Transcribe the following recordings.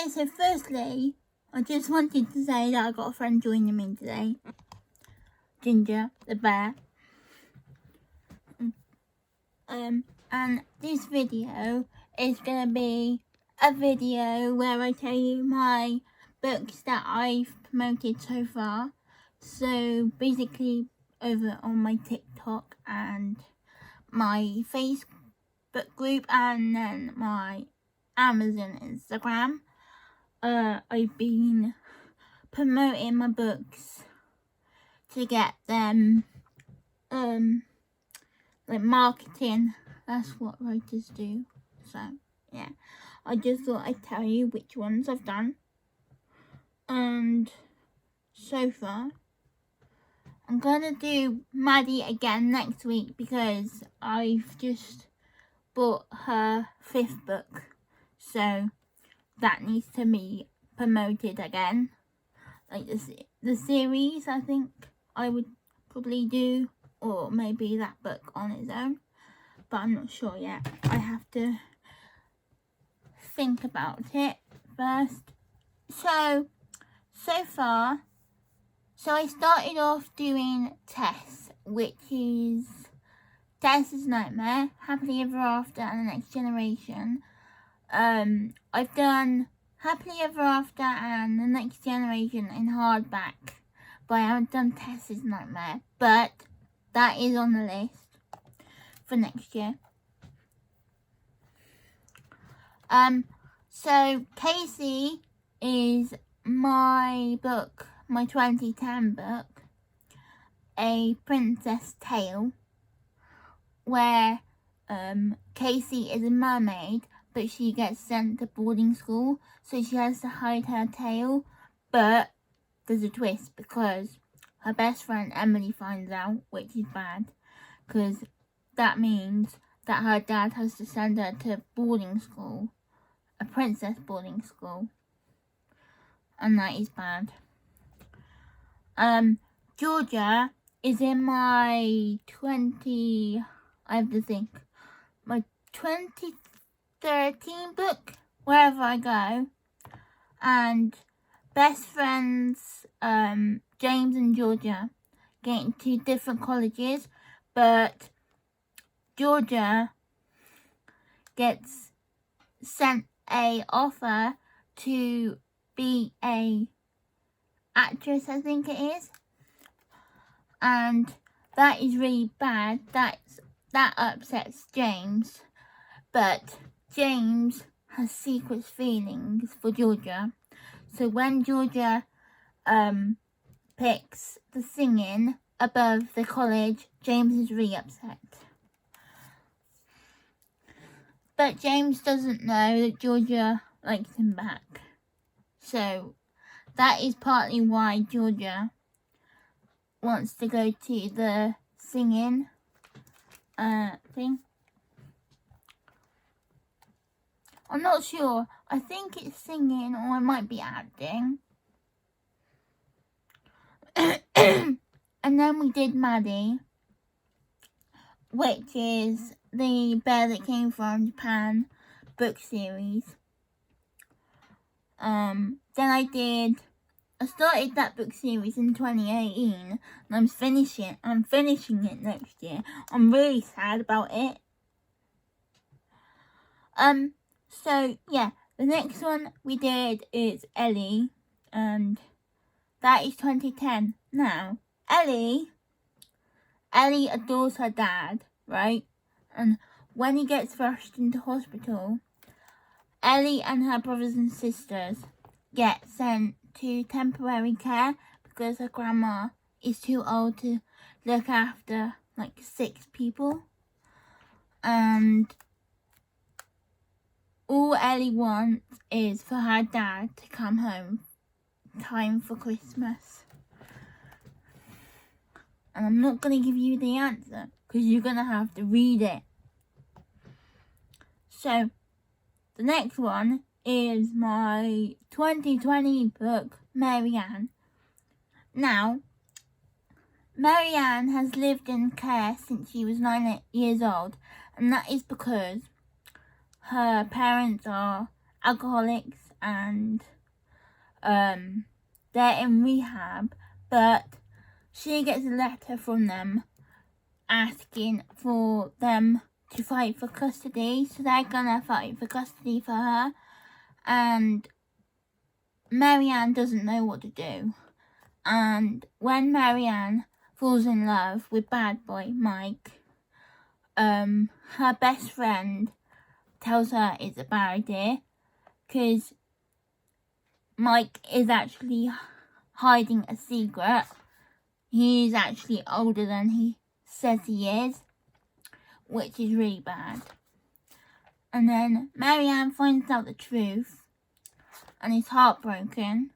Okay, so firstly, I just wanted to say that I got a friend joining me today. Ginger, the bear. And this video is going to be a video where I tell you my books that I've promoted so far. So basically over on my TikTok and my Facebook group and then my Amazon Instagram. I've been promoting my books to get them like marketing. That's what writers do. So yeah, I just thought I'd tell you which ones I've done. And so far I'm gonna do Maddie again next week because I've just bought her 5th book, so that needs to be promoted again. Like the series, I think I would probably do, or maybe that book on its own, but I'm not sure yet. I have to think about it first. So far, I started off doing Tess, which is Tess's Nightmare, Happily Ever After, and The Next Generation. I've done Happily Ever After and The Next Generation in hardback, but I haven't done Tess's Nightmare, but that is on the list for next year. So Casey is my book, my 2010 book, A Princess Tale, where Casey is a mermaid, but she gets sent to boarding school, so she has to hide her tail. But there's a twist because her best friend Emily finds out, which is bad, because that means that her dad has to send her to boarding school, a princess boarding school, and that is bad. Georgia is in my 2013 book, Wherever I Go, and best friends James and Georgia get into different colleges, but Georgia gets sent a offer to be a actress, I think it is, and that is really bad. That upsets James, but James has secret feelings for Georgia, so when Georgia picks the singing above the college, James is really upset. But James doesn't know that Georgia likes him back, so that is partly why Georgia wants to go to the singing thing. I'm not sure. I think it's singing or it might be acting. And then we did Maddie, which is the Bear That Came From Japan book series. Then I started that book series in 2018 and I'm finishing it next year. I'm really sad about it. So yeah, the next one we did is Ellie, and that is 2010. Now, Ellie adores her dad, right? And when he gets rushed into hospital, Ellie and her brothers and sisters get sent to temporary care because her grandma is too old to look after like 6 people. And all Ellie wants is for her dad to come home time for Christmas. And I'm not going to give you the answer because you're going to have to read it. So, the next one is my 2020 book, Marianne. Now, Marianne has lived in care since she was 9 years old, and that is because her parents are alcoholics and they're in rehab, but she gets a letter from them asking for them to fight for custody, so they're gonna fight for custody for her, and Marianne doesn't know what to do. And when Marianne falls in love with bad boy Mike, her best friend tells her it's a bad idea because Mike is actually hiding a secret. He's actually older than he says he is, which is really bad. And then Marianne finds out the truth and is heartbroken.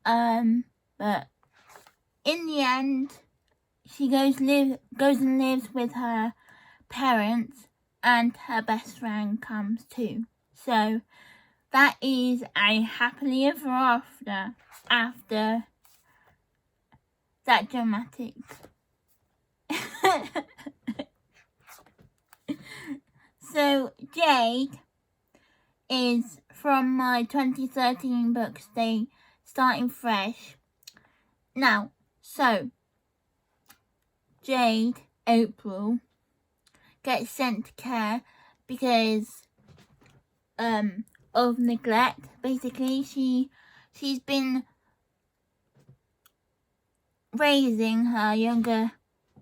But in the end, she goes and lives with her parents, and her best friend comes too. So that is a happily ever after that dramatic. So Jade is from my 2013 book, Starting Fresh. Now, so Jade, April, gets sent to care because of neglect. Basically, she's been raising her younger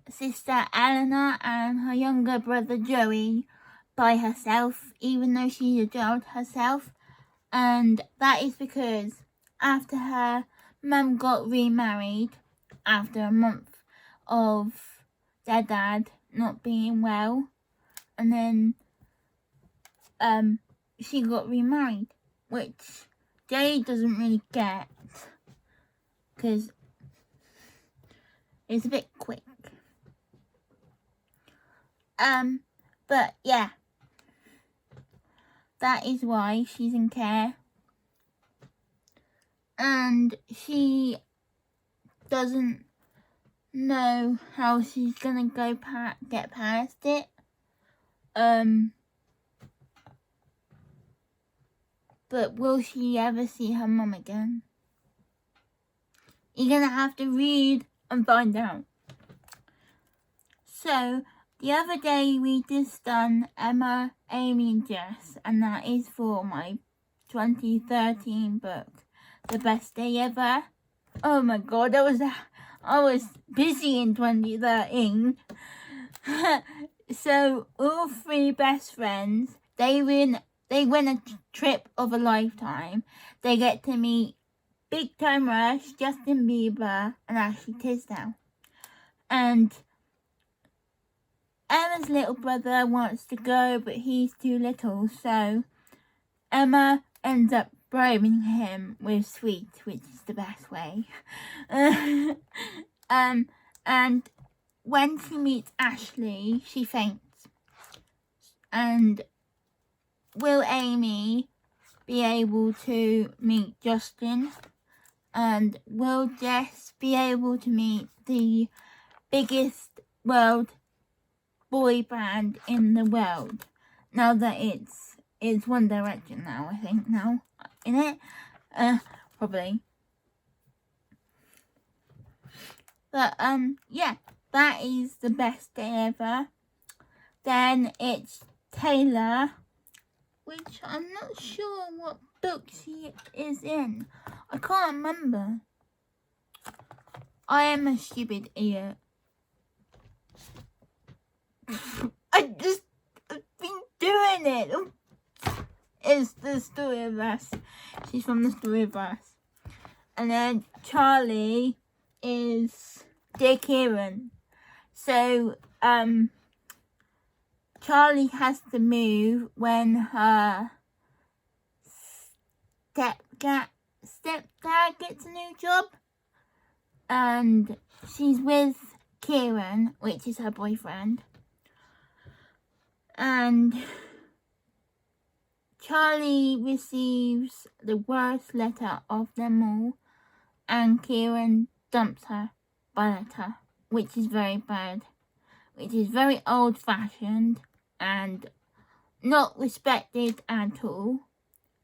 sister Eleanor and her younger brother Joey by herself, even though she's a child herself. And that is because after her mum got remarried, after a month of their dad not being well, and then she got remarried, which Jade doesn't really get because it's a bit quick. But yeah, that is why she's in care, and she doesn't know how she's gonna get past it. But will she ever see her mum again? You're gonna have to read and find out. So the other day we just done Emma, Amy and Jess, and that is for my 2013 book, The Best Day Ever. Oh my god, I was busy in 2013. So all three best friends, they win a trip of a lifetime. They get to meet Big Time Rush, Justin Bieber and Ashley Tisdale. And Emma's little brother wants to go, but he's too little, so Emma ends up bribing him with sweets, which is the best way. And when she meets Ashley, she faints. And will Amy be able to meet Justin? And will Jess be able to meet the biggest world boy band in the world? Now that it's One Direction now, I think now, isn't it? Probably. But yeah, that is The Best Day Ever. Then it's Taylor, which I'm not sure what book she is in. I can't remember. I am a stupid idiot. I've been doing it. It's the Story of Us. She's from the Story of Us. And then Charlie is Dear Kieran. So Charlie has to move when her stepdad gets a new job, and she's with Kieran, which is her boyfriend, and Charlie receives the worst letter of them all, and Kieran dumps her by letter, which is very bad, which is very old-fashioned and not respected at all.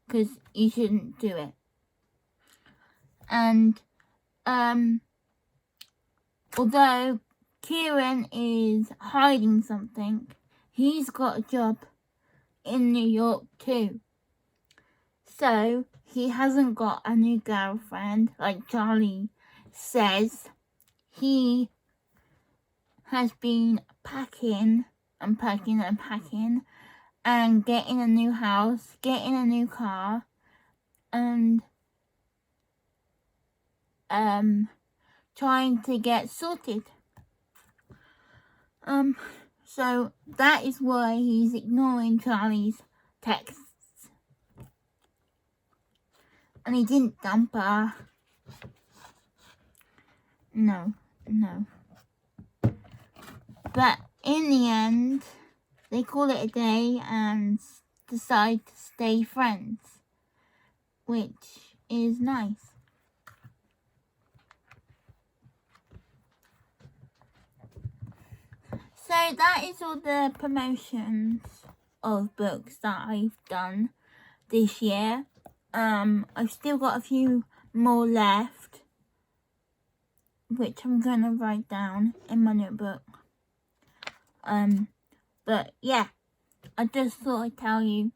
because you shouldn't do it. And although Kieran is hiding something, he's got a job in New York too. So he hasn't got a new girlfriend like Charlie says. He has been packing and packing and packing and getting a new house, getting a new car, and trying to get sorted. So that is why he's ignoring Charlie's texts. And he didn't dump her. No. But in the end, they call it a day and decide to stay friends, which is nice. So that is all the promotions of books that I've done this year. I've still got a few more left, which I'm gonna write down in my notebook. But yeah, I just thought I'd tell you